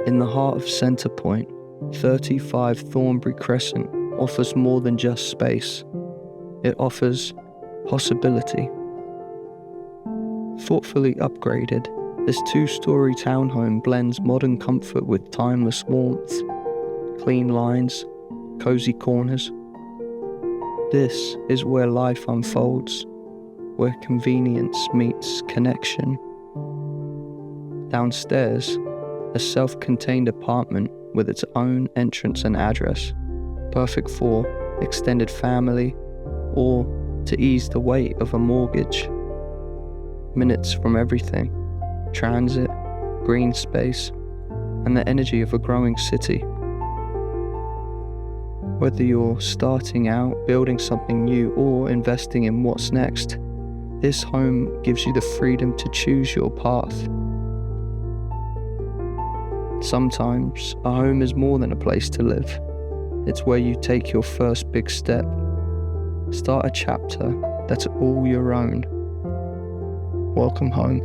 In the heart of Centrepointe, 35 Thornbury Crescent offers more than just space. It offers possibility. Thoughtfully upgraded, this 2-story townhome blends modern comfort with timeless warmth, clean lines, cozy corners. This is where life unfolds, where convenience meets connection. Downstairs, a self-contained apartment with its own entrance and address, perfect for extended family or to ease the weight of a mortgage. Minutes from everything: transit, green space, and the energy of a growing city. Whether you're starting out, building something new, or investing in what's next, this home gives you the freedom to choose your path. Sometimes a home is more than a place to live. It's where you take your first big step. Start a chapter that's all your own. Welcome home.